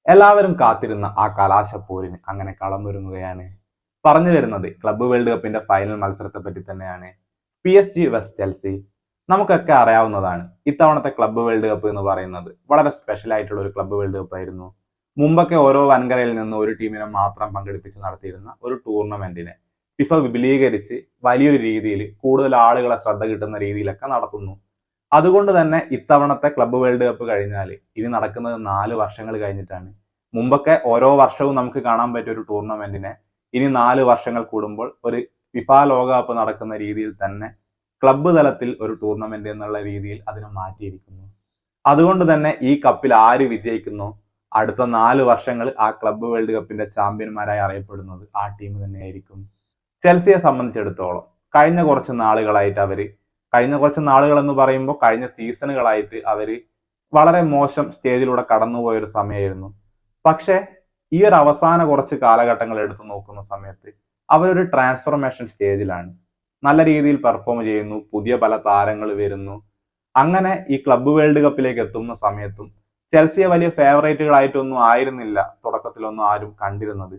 എല്ലാവരും കാത്തിരുന്ന ആ കലാശപ്പോരിന് അങ്ങനെ കളമൊരുങ്ങുകയാണ്. പറഞ്ഞു വരുന്നത് ക്ലബ്ബ് വേൾഡ് കപ്പിന്റെ ഫൈനൽ മത്സരത്തെ പറ്റി തന്നെയാണ്. PSG vs Chelsea. നമുക്കൊക്കെ അറിയാവുന്നതാണ്, ഇത്തവണത്തെ ക്ലബ്ബ് വേൾഡ് കപ്പ് എന്ന് പറയുന്നത് വളരെ സ്പെഷ്യൽ ആയിട്ടുള്ള ഒരു ക്ലബ്ബ് വേൾഡ് കപ്പ് ആയിരുന്നു. മുമ്പൊക്കെ ഓരോ വൻകരയിൽ നിന്ന് ഒരു ടീമിനെ മാത്രം പങ്കെടുപ്പിച്ച് നടത്തിയിരുന്ന ഒരു ടൂർണമെന്റിനെ ഫിഫ വിപുലീകരിച്ച് വലിയൊരു രീതിയിൽ കൂടുതൽ ആളുകളെ ശ്രദ്ധ കിട്ടുന്ന രീതിയിലൊക്കെ നടത്തുന്നു. അതുകൊണ്ട് തന്നെ ഇത്തവണത്തെ ക്ലബ്ബ് വേൾഡ് കപ്പ് കഴിഞ്ഞാൽ ഇനി നടക്കുന്നത് 4 വർഷങ്ങൾ കഴിഞ്ഞിട്ടാണ്. മുമ്പൊക്കെ ഓരോ വർഷവും നമുക്ക് കാണാൻ പറ്റിയ ഒരു ടൂർണമെന്റിനെ ഇനി 4 വർഷങ്ങൾ കൂടുമ്പോൾ ഒരു ഫിഫ ലോകകപ്പ് നടക്കുന്ന രീതിയിൽ തന്നെ ക്ലബ്ബ് തലത്തിൽ ഒരു ടൂർണമെന്റ് എന്നുള്ള രീതിയിൽ അതിനെ മാറ്റിയിരിക്കുന്നു. അതുകൊണ്ട് തന്നെ ഈ കപ്പിൽ ആര് വിജയിക്കുന്നു, അടുത്ത 4 വർഷങ്ങൾ ആ ക്ലബ്ബ് വേൾഡ് കപ്പിന്റെ ചാമ്പ്യന്മാരായി അറിയപ്പെടുന്നത് ആ ടീം തന്നെയായിരിക്കും. ചെൽസിയെ സംബന്ധിച്ചിടത്തോളം കഴിഞ്ഞ കുറച്ച് നാളുകൾ എന്ന് പറയുമ്പോൾ കഴിഞ്ഞ സീസണുകളായിട്ട് അവര് വളരെ മോശം സ്റ്റേജിലൂടെ കടന്നുപോയ ഒരു സമയമായിരുന്നു. പക്ഷെ ഈ ഒരു അവസാന കുറച്ച് കാലഘട്ടങ്ങൾ എടുത്തു നോക്കുന്ന സമയത്ത് അവരൊരു ട്രാൻസ്ഫോർമേഷൻ സ്റ്റേജിലാണ്. നല്ല രീതിയിൽ പെർഫോം ചെയ്യുന്നു, പുതിയ പല താരങ്ങൾ വരുന്നു. അങ്ങനെ ഈ ക്ലബ്ബ് വേൾഡ് കപ്പിലേക്ക് എത്തുന്ന സമയത്തും ചെൽസിയെ വലിയ ഫേവറേറ്റുകളായിട്ടൊന്നും ആയിരുന്നില്ല തുടക്കത്തിലൊന്നും ആരും കണ്ടിരുന്നത്.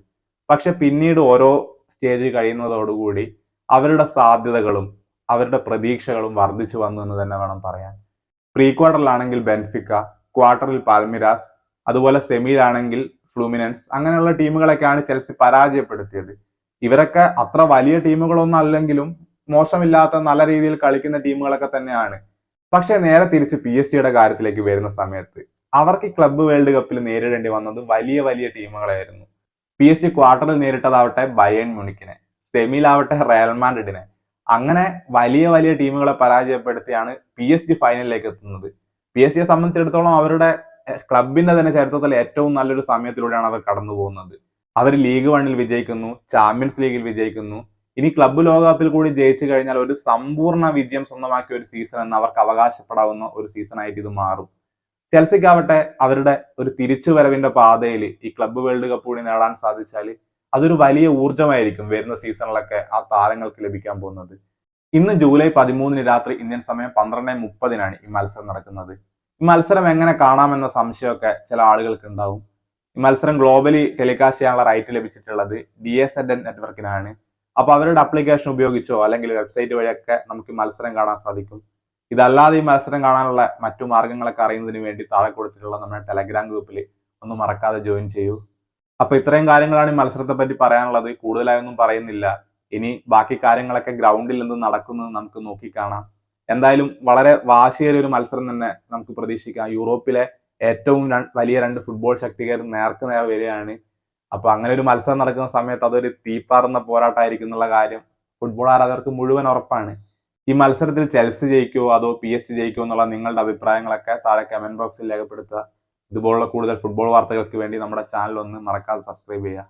പക്ഷെ പിന്നീട് ഓരോ സ്റ്റേജ് കഴിയുന്നതോടുകൂടി അവരുടെ സാധ്യതകളും അവരുടെ പ്രതീക്ഷകളും വർദ്ധിച്ചു വന്നു എന്ന് തന്നെ വേണം പറയാൻ. പ്രീ ക്വാർട്ടറിലാണെങ്കിൽ ബെൻഫിക്ക, ക്വാർട്ടറിൽ പാൽമിരാസ്, അതുപോലെ സെമിയിലാണെങ്കിൽ ഫ്ലൂമിനൻസ്, അങ്ങനെയുള്ള ടീമുകളൊക്കെയാണ് ചെൽസി പരാജയപ്പെടുത്തിയത്. ഇവരൊക്കെ അത്ര വലിയ ടീമുകളൊന്നും അല്ലെങ്കിലും മോശമില്ലാത്ത നല്ല രീതിയിൽ കളിക്കുന്ന ടീമുകളൊക്കെ തന്നെയാണ്. പക്ഷെ നേരെ തിരിച്ച് PSG കാര്യത്തിലേക്ക് വരുന്ന സമയത്ത് അവർക്ക് ക്ലബ്ബ് വേൾഡ് കപ്പിൽ നേരിടേണ്ടി വന്നത് വലിയ വലിയ ടീമുകളായിരുന്നു. PSG ക്വാർട്ടറിൽ നേരിട്ടതാവട്ടെ ബയേൺ മ്യൂണിക്കിനെ, സെമിയിലാവട്ടെ റയൽ മാഡ്രിഡിനെ. അങ്ങനെ വലിയ വലിയ ടീമുകളെ പരാജയപ്പെടുത്തിയാണ് PSG ഫൈനലിലേക്ക് എത്തുന്നത്. PSG സംബന്ധിച്ചിടത്തോളം അവരുടെ ക്ലബിന്റെ തന്നെ ചരിത്രത്തിൽ ഏറ്റവും നല്ലൊരു സമയത്തിലൂടെയാണ് അവർ കടന്നു പോകുന്നത്. അവർ ലീഗ് 1 വിജയിക്കുന്നു, ചാമ്പ്യൻസ് ലീഗിൽ വിജയിക്കുന്നു. ഇനി ക്ലബ്ബ് ലോകകപ്പിൽ കൂടി ജയിച്ചു കഴിഞ്ഞാൽ ഒരു സമ്പൂർണ്ണ വിജയം സ്വന്തമാക്കിയ ഒരു സീസൺ എന്ന് അവർക്ക് അവകാശപ്പെടാവുന്ന ഒരു സീസൺ ആയിട്ട് ഇത് മാറും. ചെൽസിക്കാവട്ടെ അവരുടെ ഒരു തിരിച്ചുവരവിന്റെ പാതയിൽ ഈ ക്ലബ്ബ് വേൾഡ് കപ്പ് കൂടി നേടാൻ സാധിച്ചാൽ അതൊരു വലിയ ഊർജ്ജമായിരിക്കും വരുന്ന സീസണിലൊക്കെ ആ താരങ്ങൾക്ക് ലഭിക്കാൻ പോകുന്നത്. ഇന്ന് ജൂലൈ 13 രാത്രി ഇന്ത്യൻ സമയം 12:30 ഈ മത്സരം നടക്കുന്നത്. ഈ മത്സരം എങ്ങനെ കാണാമെന്ന സംശയമൊക്കെ ചില ആളുകൾക്ക് ഉണ്ടാവും. ഈ മത്സരം ഗ്ലോബലി ടെലികാസ്റ്റ് ചെയ്യാനുള്ള റൈറ്റ് ലഭിച്ചിട്ടുള്ളത് DAZN നെറ്റ്വർക്കിനാണ്. അപ്പൊ അവരുടെ അപ്ലിക്കേഷൻ ഉപയോഗിച്ചോ അല്ലെങ്കിൽ വെബ്സൈറ്റ് വഴിയൊക്കെ നമുക്ക് ഈ മത്സരം കാണാൻ സാധിക്കും. ഇതല്ലാതെ ഈ മത്സരം കാണാനുള്ള മറ്റു മാർഗങ്ങളൊക്കെ അറിയുന്നതിന് വേണ്ടി താഴെ കൊടുത്തിട്ടുള്ള നമ്മുടെ ടെലഗ്രാം ഗ്രൂപ്പിൽ ഒന്ന് മറക്കാതെ ജോയിൻ ചെയ്യൂ. അപ്പൊ ഇത്രയും കാര്യങ്ങളാണ് ഈ മത്സരത്തെ പറ്റി പറയാനുള്ളത്. കൂടുതലായൊന്നും പറയുന്നില്ല. ഇനി ബാക്കി കാര്യങ്ങളൊക്കെ ഗ്രൗണ്ടിൽ എന്ത് നടക്കുന്നത് നമുക്ക് നോക്കിക്കാണാം. എന്തായാലും വളരെ വാശിയേറിയ ഒരു മത്സരം തന്നെ നമുക്ക് പ്രതീക്ഷിക്കാം. യൂറോപ്പിലെ ഏറ്റവും വലിയ 2 ഫുട്ബോൾ ശക്തികൾ നേർക്ക് നേർ വരികയാണ്. അപ്പൊ അങ്ങനെ ഒരു മത്സരം നടക്കുന്ന സമയത്ത് അതൊരു തീപ്പാറുന്ന പോരാട്ടമായിരിക്കും എന്നുള്ള കാര്യം ഫുട്ബോൾ ആരാധകർക്ക് മുഴുവൻ ഉറപ്പാണ്. ഈ മത്സരത്തിൽ ചെൽസി ജയിക്കുമോ അതോ PSG ജയിക്കുമോ എന്നുള്ള നിങ്ങളുടെ അഭിപ്രായങ്ങളൊക്കെ താഴെ കമന്റ് ബോക്സിൽ രേഖപ്പെടുത്തുക. ഇതുപോലുള്ള കൂടുതൽ ഫുട്ബോൾ വാർത്തകൾക്ക് വേണ്ടി നമ്മുടെ ചാനൽ ഒന്ന് മറക്കാതെ സബ്സ്ക്രൈബ് ചെയ്യുക.